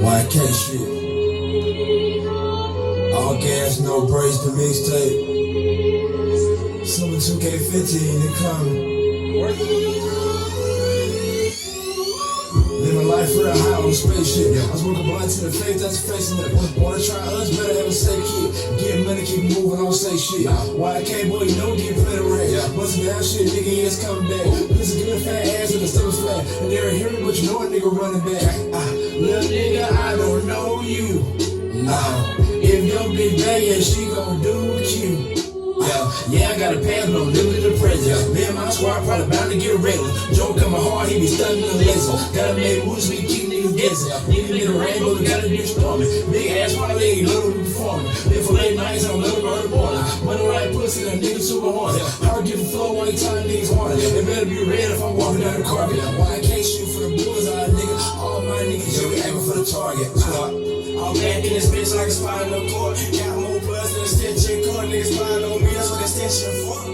YK shit. All gas, no brakes, the mixtape. Summer 2K15, they coming. Living life real high on spaceship. I was smoking blunt to the face, that's facing it. Wanna try us, better have a safe kid. Get money, keep moving, don't say shit. YK boy, you know get plenty rap. Bustin' down shit, nigga, yes, coming back. This is good fat ass in the stomach flat. And they're hearing, but you know a nigga running back. Little nigga, I don't know you. If your bitch bad, yeah, she gon' do cute. Yeah, I got a pass, but I'm living in the present. Me and my squad probably bound to get regular. Joe coming hard, he be stunning the lesson. Gotta make moves, we keep niggas guessing. Niggas need a rainbow, we gotta do storming. Big ass parlay, little performing. Live for late nights, I'm little bird born. Money right pussy, that nigga super horny. Hard give a flow, one time niggas horny. They better be red if I'm walking down the carpet. Why I can't shoot for the bullseye, nigga? All my niggas, you aiming for the target. I'm back in this bitch like a spinal cord. Got more blood than a stitch in cord. Niggas spine on me, that's what extension for.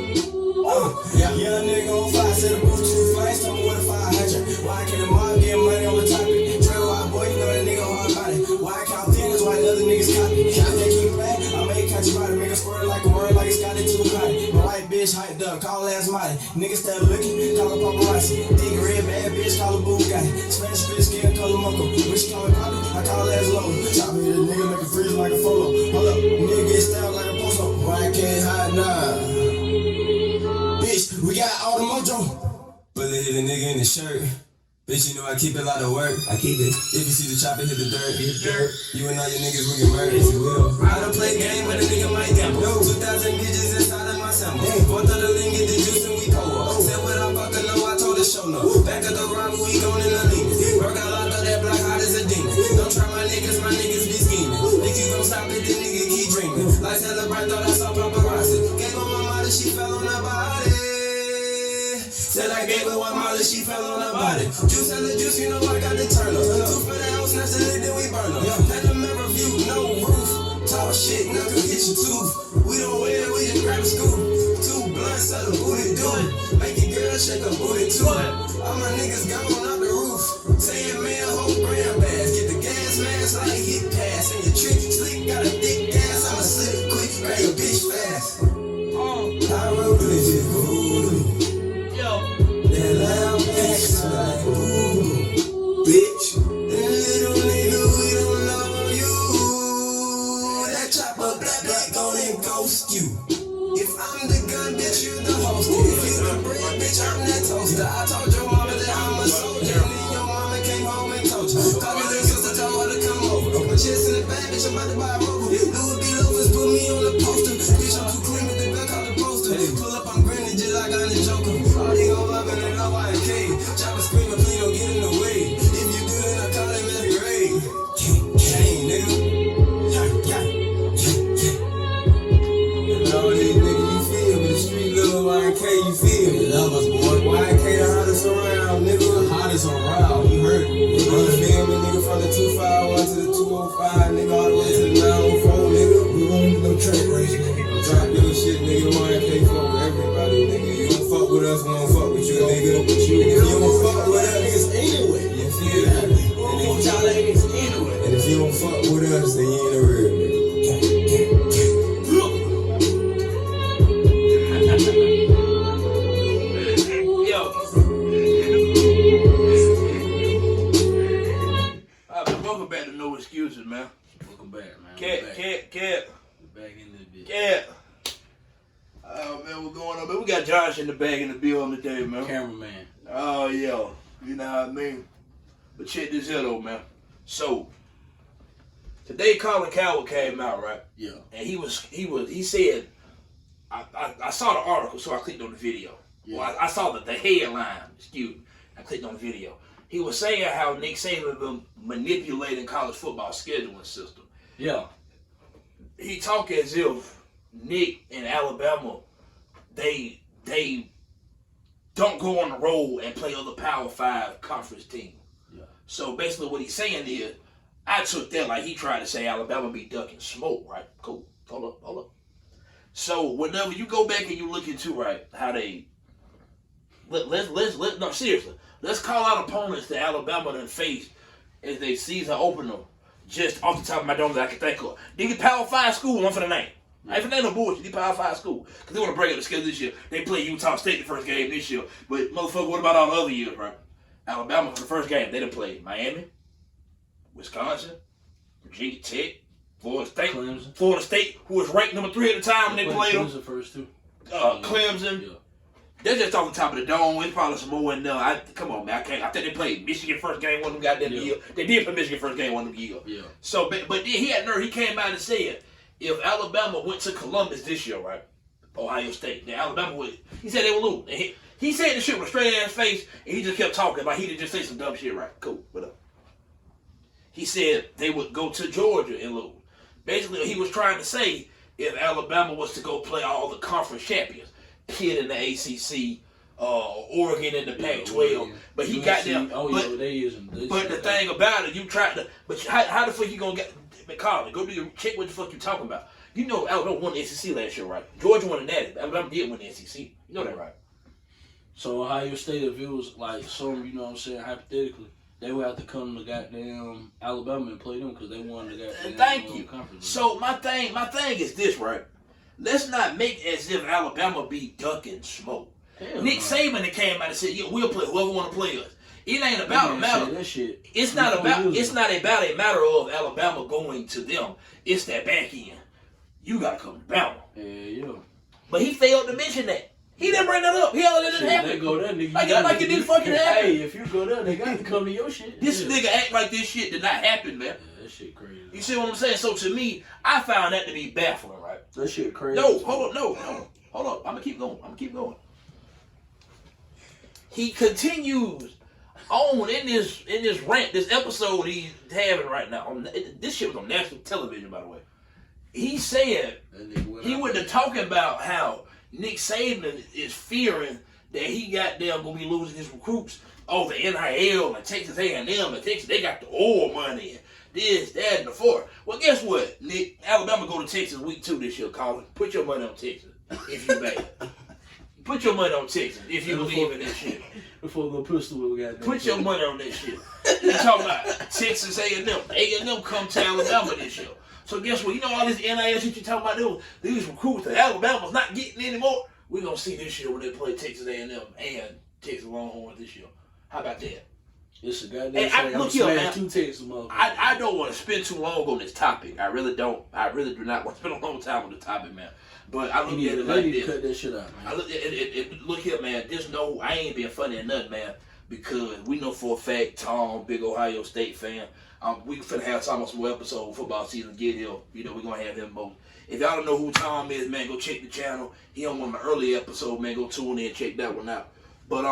Young nigga on fire, set a booth to the flights, tell me what if 500. Why can't the mom get money on the topic? Trail out, boy, you know that nigga hard body. Why I count fingers, why the other niggas copy? If they keep back, I make catch a body. Make a squirt like a word, like it's got it too high. My white bitch hyped up, call ass mighty. Niggas start looking, call her paparazzi. Think red bad bitch, call her Bugatti. Spanish bitch, skin color moco. Which call me poppy, I call ass low. Chop me, the nigga make it freeze like a photo. Hold up, nigga get stabbed like a posto. Why I can't hide, nah. Bitch, we got all the mojo. Bullet hit a nigga in the shirt. Bitch, you know I keep a lot of work. I keep it. If you see the chopper hit the dirt, you and all your niggas will get murdered, if you will. I don't play game, but a nigga might gamble. 2,000 bitches inside of my sample. One to the link, get the juice and we pull up. Said what I'm fucking know, I told the show no. Back at the rock, we gon' in the links. Work out locked up that block, hot as a demon. Don't try my niggas be scheming. Think you gon' stop it, the nigga keep dreaming. Like celebrate, thought I saw paparazzi. Gave her my mother, she fell on her body. Said I gave her one molly, she fell on her body. Juice and the juice, you know I got the turn up. Two for the house, snatch the lid, then we burn up. Had the mirror view, no roof. Talk shit, now come get your tooth. We don't wear, we just grab a scoop. Two blunts, so the booty do it. Make your girl shake her booty too. All my niggas gone up the roof. Saying man, whole brand bags. Get the gas mask like hit pass. And your trick slick, got a thick gas. I'ma slip quick, grab your bitch fast. I roll this shit, voodoo. That loud ass like ooh, bitch. That little nigga, we don't know you. That chopper black gon' and ghost you. If I'm the gun, bitch, you the host. If you the bread, bitch, I'm that toaster. I told your mama that I'm a soldier. And then your mama came home and told you. Call me little sister, told her to come over. My chest in the bag, bitch, I'm about to buy a rover. Louis B. Lovers put me on the poster. Bitch, I'm too clean with the belt out the poster. Pull up, I'm grinning just like I'm the Joker. All they gon' love it and know I ain't cave. Chopper screaming, please don't get in the way. If you do, then I call him every raid. Gang, nigga. And all these niggas you feel, but the street little YK you feel. You love us, boy. YK the hottest around, nigga. The hottest around, you heard me. You feel me, nigga, from the 251 to the 205, nigga, all the way to the 904, nigga. We won't even no track race, nigga. Drop your shit, nigga. YK fuck with everybody, nigga. You don't fuck with us, we don't fuck with you, nigga. If you don't fuck with us, niggas anyway. You feel me? And if you don't fuck with us, then you ain't a real nigga. Welcome back to No Excuses, man. Welcome back, man. Cat. We're back in this bitch. Cat. Oh, man, what's going on, man? We got Josh in the bag in the building today, man. Cameraman. Oh, yeah. You know what I mean? But check this out, though, man. So, today Colin Coward came out, right? Yeah. And he said, I saw the article, so I clicked on the video. Yeah. Well, I saw the headline, excuse me. I clicked on the video. He was saying how Nick Saban been manipulating college football scheduling system. Yeah. He talk as if Nick and Alabama, they don't go on the road and play other Power 5 conference teams. Yeah. So basically what he's saying is, I took that like he tried to say Alabama be ducking smoke, right? Cool. Hold up. So whenever you go back and you look into, right, how they no, seriously, let's call out opponents that Alabama done faced as they season opener just off the top of my dome that I can think of. These Power 5 school, one for the name. I ain't for no bullshit. These Power 5 school. Because they want to break up the schedule this year. They play Utah State the first game this year. But, motherfucker, what about all the other years, bro? Alabama for the first game, they done played Miami, Wisconsin, Virginia Tech, Florida State. Clemson. Florida State, who was ranked number 3 at the time when they played them. Clemson first, too. Clemson. Yeah. They're just off the top of the dome. It's probably some more in there. Come on, man. I think they played Michigan first game one of them goddamn year. They did play Michigan first game one of them year. Yeah. So, but then he had nerve. He came out and said, if Alabama went to Columbus this year, right, Ohio State, then Alabama would. He said they would lose. And he said the shit with a straight ass face, and he just kept talking like he didn't just say some dumb shit, right? Cool, whatever. He said they would go to Georgia and lose. Basically, he was trying to say if Alabama was to go play all the conference champions, Pitt in the ACC, Oregon in the Pac-12, but he got them. But the thing about it, you tried to. But how the fuck you gonna get? McCollum, go do your check. What the fuck you talking about? You know Alabama won the SEC last year, right? Georgia won the Natty. Alabama did win the SEC. You know that, right? So Ohio State, if it was like some, you know what I'm saying, hypothetically, they would have to come to goddamn Alabama and play them because they won the goddamn Thank you. conference. So my thing is this, right? Let's not make as if Alabama be ducking smoke. Hell Nick no. Saban that came out and said, "Yeah, we'll play whoever want to play us." It ain't about a matter. That shit. It's not about a matter of Alabama going to them. It's that back end. You gotta come to Bama. Yeah. But he failed to mention that. He didn't bring that up. He all that didn't happen. They go there, nigga. Like it didn't fucking happen. Hey, if you go there, they got to come to your shit. This nigga act like this shit did not happen, man. Yeah, that shit crazy. You see what I'm saying? So to me, I found that to be baffling, right? That shit crazy. No, hold on. Hold up. I'm gonna keep going. He continues on in this rant, this episode he's having right now. This shit was on national television, by the way. He said he went to talking about how Nick Saban is fearing that he got them gonna be losing his recruits over NIL and Texas A&M and Texas. They got the oil money and this, that, and the fourth. Well, guess what, Nick? Alabama go to Texas week 2 this year, Colin. Put your money on Texas if you bad. Put your money on Texas if you believe in this shit. Before the pistol, we got. Put your money on this shit. You talking about Texas A&M? A&M come to Alabama this year. So guess what? You know all this NIL shit you talking about? These recruits that Alabama's not getting anymore. We're gonna see this year when they play Texas A&M and Texas Longhorns this year. How about that? It's a goddamn shame. Look here, man. Two Texas motherfuckers. I don't want to spend too long on this topic. I really don't. I really do not want to spend a long time on the topic, man. But I look at it like this. Cut that shit out, man. I look at it. Look here, man. I ain't being funny or nothing, man. Because we know for a fact, Tom, big Ohio State fan. We finna have Tom on some more episode of football season. Get him. You know, we're gonna have him both. If y'all don't know who Tom is, man, go check the channel. He on one of my early episodes, man. Go tune in and check that one out. But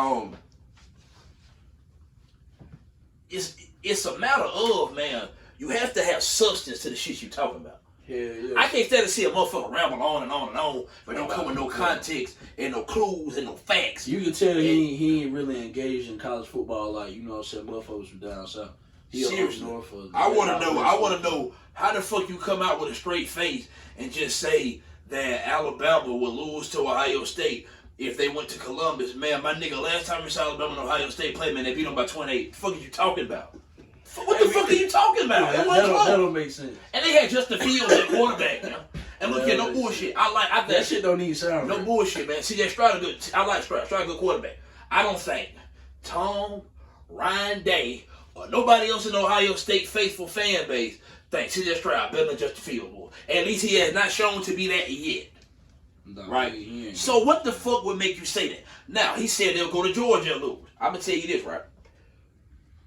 it's a matter of, man, you have to have substance to the shit you talking about. Yeah. I can't stand to see a motherfucker ramble on and on and on, but don't come with no context and no clues and no facts. You can tell he ain't really engaged in college football like, you know what I'm saying, motherfuckers from down south. Seriously. I want to know how the fuck you come out with a straight face and just say that Alabama will lose to Ohio State if they went to Columbus. Man, my nigga, last time we saw Alabama and Ohio State play, man, they beat them by 28. The fuck are you talking about? What the fuck are you talking about? That don't make sense. And they had Justin Fields at quarterback now. And look here, no bullshit. That shit don't need sound. No bullshit, man. CJ Stroud good. I like Stroud. Stroud good quarterback. I don't think Tom, Ryan Day, or nobody else in the Ohio State faithful fan base thinks CJ Stroud better than Justin Fields. Boy. At least he has not shown to be that yet. No, right? So what the fuck would make you say that? Now, he said they'll go to Georgia and lose. I'm going to tell you this, right?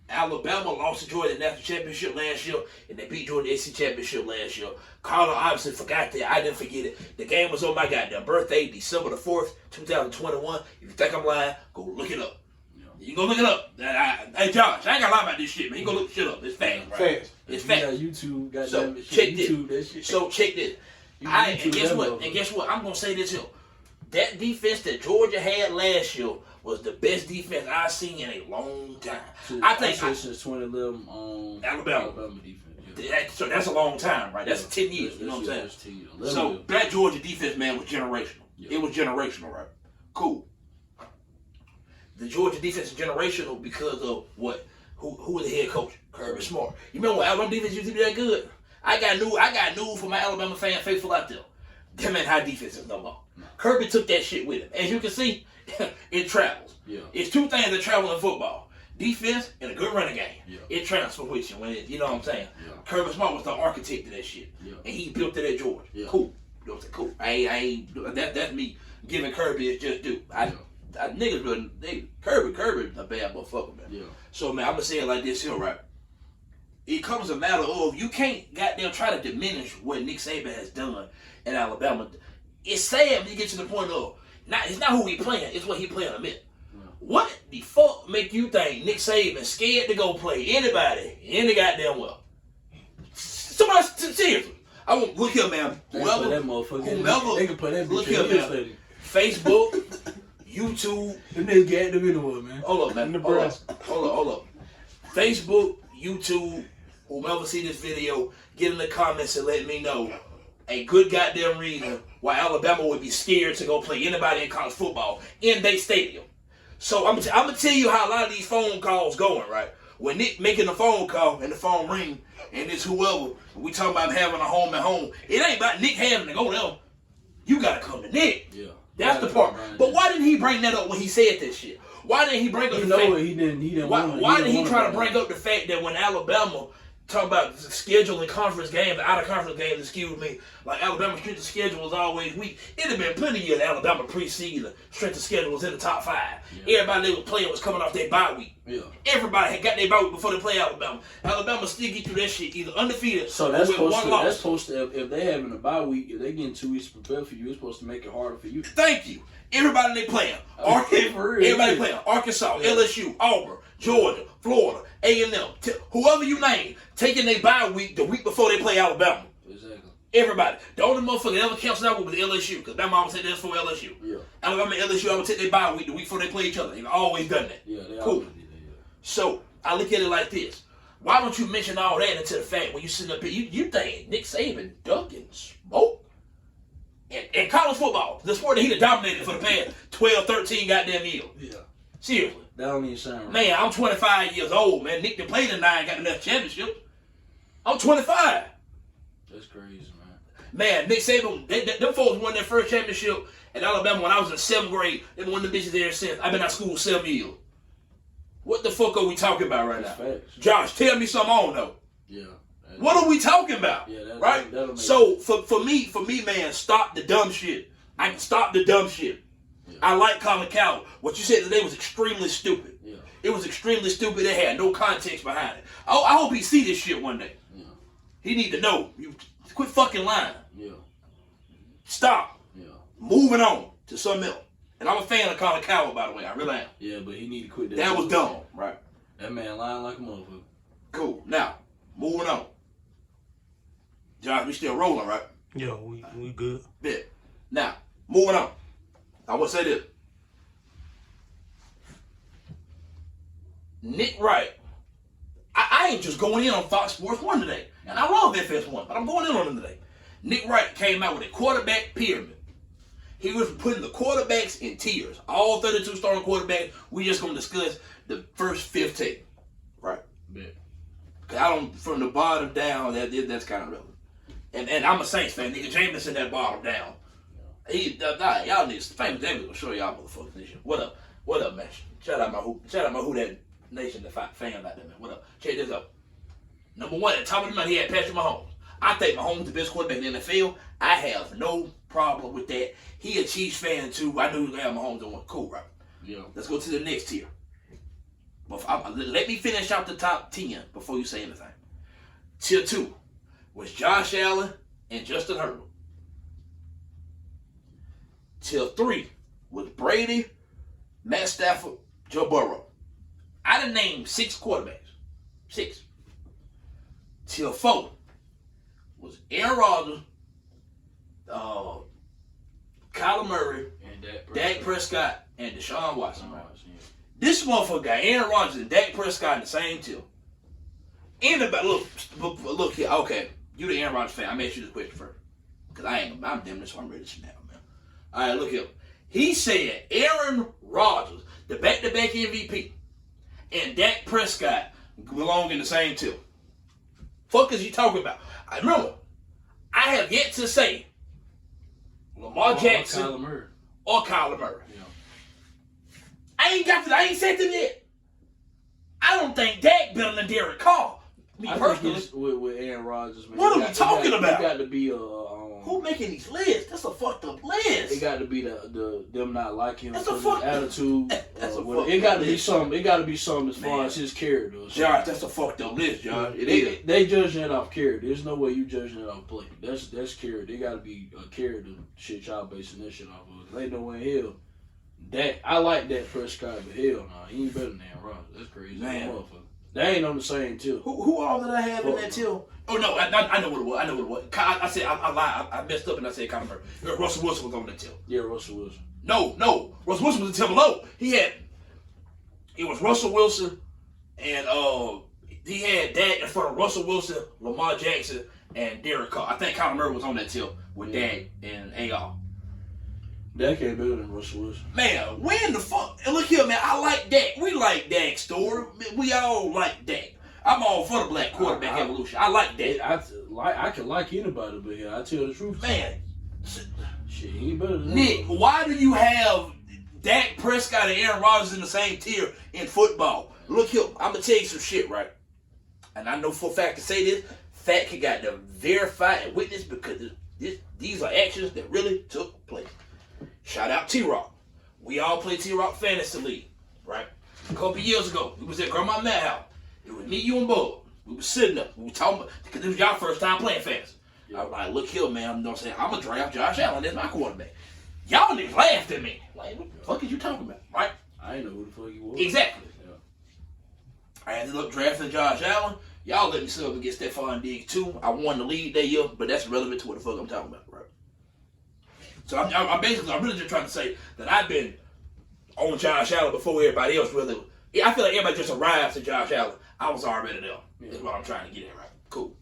Alabama lost to Georgia in the national championship last year, and they beat Georgia in the SEC championship last year. Carter obviously forgot that. I didn't forget it. The game was on my goddamn birthday, December the 4th, 2021. If you think I'm lying, go look it up. Yeah. You go look it up. Hey, Josh, I ain't got to lie about this shit, man. You go look shit up. It's fact. Right? Facts. It's fact. YouTube, goddamn so shit. check YouTube, this. That shit. So check this. And guess what? I'm going to say this here. That defense that Georgia had last year was the best defense I've seen in a long time. I think since 2011 Alabama defense. Yeah. So that's a long time, right? That's 10 years. You know what I'm saying? So that Georgia defense, man, was generational. Yeah. It was generational, right? Cool. The Georgia defense is generational because of what? Who was the head coach? Kirby Smart. You remember when Alabama defense used to be that good? I got news for my Alabama fan faithful out there. Them ain't how defense is no more. Kirby took that shit with him. As you can see, it travels. Yeah. It's two things that travel in football: defense and a good running game. Yeah. It transfers with you when it, you know what I'm saying. Yeah. Kirby Smart was the architect of that shit, Yeah. and he built it at Georgia. Yeah. Cool. You know what I'm saying? Cool. I ain't that's me giving Kirby his just due. Niggas really, Kirby a bad motherfucker, man. Yeah. So man, I'm gonna say it like this here, right? It comes a matter of you can't goddamn try to diminish what Nick Saban has done in Alabama. It's sad when you get to the point of it's not who he playing, it's what he playing a minute. Yeah. What the fuck make you think Nick Saban scared to go play anybody in the goddamn well? Somebody seriously. I won't look here, man. Whoever, they can play that look here, man. Facebook, YouTube. Them niggas get active anywhere, man. Hold up, man. Hold up. Facebook, YouTube, whomever see this video, get in the comments and let me know a good goddamn reason why Alabama would be scared to go play anybody in college football in their stadium. So I'm gonna tell you how a lot of these phone calls going, right? When Nick making a phone call and the phone ring and it's whoever, we talking about having a home at home. It ain't about Nick having to go there. You gotta come to Nick. Yeah. That's the part. But why didn't he bring that up when he said this shit? Why didn't he bring up the fact? He didn't. Why did he try to bring up the fact that when Alabama talk about scheduling conference games, out of conference games, excuse me, like Alabama's strength of schedule was always weak. It'd have been plenty of years Alabama preseason strength of schedule was in the top 5. Yeah. Everybody they was playing was coming off their bye week. Yeah. Everybody had got their bye week before they play Alabama. Alabama still get through that shit either undefeated so or with one loss. That's supposed to, if they having a bye week, if they getting 2 weeks to prepare for you, it's supposed to make it harder for you. Thank you. Everybody they playing. Everybody playing. Arkansas, LSU, Auburn, Georgia, Florida, A&M, whoever you name, taking their bye week the week before they play Alabama. Exactly. Everybody. The only motherfucker that ever canceled out was LSU, because that mama said that's for LSU. Yeah. Alabama and LSU, I would take their bye week the week before they play each other. They've always done that. Yeah, they cool. always did that, yeah. So, I look at it like this. Why don't you mention all that until the fact when you sitting up here, you think Nick Saban ducking smoke? And college football, the sport that he dominated for the past 12, 13 goddamn years. Yeah. Seriously. That don't even sound right. Man, I'm 25 years old, man. Nick done played in 9, got enough championships. I'm 25. That's crazy, man. Man, Nick Saban, them folks won their first championship at Alabama when I was in 7th grade. They've won the bitches there since. I've been out of school 7 years. What the fuck are we talking about right now? Facts. Josh, tell me something I don't know. Yeah. What are we talking about? Yeah, right? So for me, man, stop the dumb shit. I can stop the dumb shit. Yeah. I like Colin Cowell. What you said today was extremely stupid. Yeah. It was extremely stupid. It had no context behind it. I hope he see this shit one day. Yeah. He need to know. You quit fucking lying. Yeah. Stop. Yeah. Moving on to something else. And I'm a fan of Colin Cowell, by the way. I really am. Yeah, but he need to quit that. That was dumb, right? That man lying like a motherfucker. Cool. Now, moving on. Josh, we still rolling, right? Yeah, we good. Yeah. Now, moving on. I want to say this. Nick Wright. I ain't just going in on Fox Sports 1 today. And I love FS1, but I'm going in on him today. Nick Wright came out with a quarterback pyramid. He was putting the quarterbacks in tiers. All 32 starting quarterbacks. We just going to discuss the first 15. Right? Yeah. Because I don't, from the bottom down, that's kind of relevant. And I'm a Saints fan. Nigga Jameis in that bottom down. Y'all niggas, famous David will show y'all motherfuckers this shit. What up? What up, man? Shout out my who that nation, the fan out there, man. What up? Check this out. Number 1, at the top of the money, he had Patrick Mahomes. I think Mahomes the best quarterback in the NFL. I have no problem with that. He a Chiefs fan too. I knew he was gonna have Mahomes on one. Cool, right? Yeah. Let's go to the next tier. But let me finish out the top 10 before you say anything. Tier 2 was Josh Allen and Justin Herbert. Tier 3 was Brady, Matt Stafford, Joe Burrow. I done named 6 quarterbacks. 6. Tier 4 was Aaron Rodgers, Kyler Murray, and Dak Prescott, and Deshaun Watson. Right? Yeah. This motherfucker got Aaron Rodgers and Dak Prescott in the same tier. Anybody, look here. Okay, you the Aaron Rodgers fan. I'm asking you this question first. Because I'm damn this, so I'm ready to snap, man. All right, look here. He said Aaron Rodgers, the back-to-back MVP, and Dak Prescott belong in the same tier. Fuck is you talking about? I remember, I have yet to say Lamar Jackson or Kyler Murray. Yeah. I ain't said them yet. I don't think Dak better than Derek Carr. Me personally. With Aaron Rodgers, man. What are we talking about? It got to be who making these lists? That's a fucked up list. It got to be the them not liking him. That's a fuck attitude. It got to be something. It got to be something as far as his character. Josh, that's a fucked up list, Josh. They judging it off character. There's no way you judging it off play. That's character. They got to be a character shit y'all basing that shit off of. Ain't no way in hell. I like that Prescott, but hell nah, he ain't better than Aaron Rodgers. That's crazy, man. They ain't on the same tier. Who all did I have in that tier? Oh no, I know what it was. I know what it was. I said I lied. I messed up and I said Kyler Murray. Russell Wilson was on that tier. Yeah, Russell Wilson. No. Russell Wilson was a tier below. It was Russell Wilson and he had Dak in front of Russell Wilson, Lamar Jackson, and Derek Carr. I think Kyler Murray was on that tier with Dak and AR. Dak ain't better than Russell Wilson. Man, when the fuck? And look here, man. I like Dak. We like Dak's story. We all like Dak. I'm all for the black quarterback evolution. I like Dak. I can like anybody, but yeah, I tell the truth. Man. Shit, he ain't better than Nick, why do you have Dak Prescott and Aaron Rodgers in the same tier in football? Look here, I'm going to tell you some shit, right? And I know for a fact to say this, fact got to verify and witness because these are actions that really took place. Shout out T-Rock. We all play T-Rock Fantasy League, right? A couple years ago, we was at Grandma Matt's house. It was me, you, and Bub. We was sitting up. We were talking about, because it was y'all first time playing fantasy. Yeah. I was like, look here, man. You know what I'm saying? I'm going to draft Josh Allen as my quarterback. Y'all niggas laughed at me. Like, what the fuck is you talking about, right? I didn't know who the fuck he was. Exactly. Yeah. I ended up drafting Josh Allen. Y'all let me sit up and get Stephon Diggs too. I won the league that year, but that's relevant to what the fuck I'm talking about, right? So I'm really just trying to say that I've been on Josh Allen before everybody else really. I feel like everybody just arrived to Josh Allen. I was already there. That's what I'm trying to get at, right? Cool.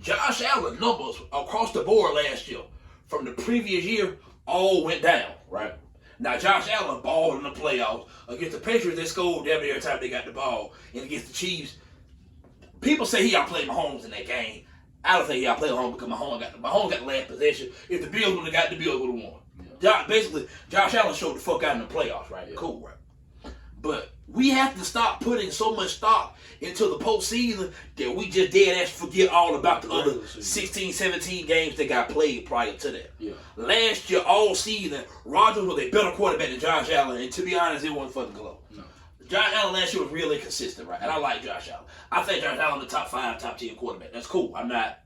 Josh Allen numbers across the board last year from the previous year all went down, right? Now, Josh Allen balled in the playoffs. Against the Patriots, they scored every time they got the ball. And against the Chiefs, people say he outplayed Mahomes in that game. I don't think he outplayed Mahomes because Mahomes got the last possession. If the Bills would have got the Bills would have won. Yeah. Basically, Josh Allen showed the fuck out in the playoffs, right? Yeah. Cool, right? But we have to stop putting so much stock into the postseason that we just dead ass forget all about the other 16, 17 games that got played prior to that. Yeah. Last year, all season, Rodgers was a better quarterback than Josh Allen, and to be honest, it wasn't fucking close. No. Josh Allen last year was really consistent, right? And I like Josh Allen. I think Josh Allen the top 5, top 10 quarterback. That's cool. I'm not,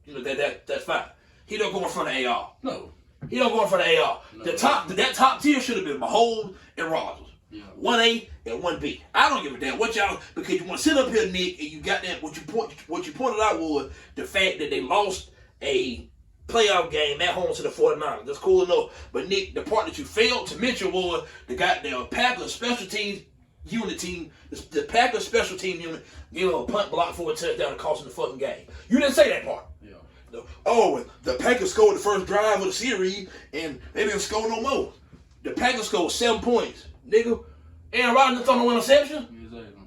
that's fine. He don't go in front of AR. No. He don't go in front of AR. No. That top tier should have been Mahomes and Rodgers. Yeah. 1A and 1B. I don't give a damn what y'all, because you want to sit up here, Nick, and you got that. What you pointed out was the fact that they lost a playoff game at home to the 49ers. That's cool enough. But Nick, the part that you failed to mention was the goddamn Packers special teams unit team. The Packers special team unit gave a punt block for a touchdown and costing the fucking game. You didn't say that part. Yeah. Oh, the Packers scored the first drive of the series and they didn't score no more. The Packers scored 7 points. Nigga, Aaron Rodgers throw no interception. Exactly.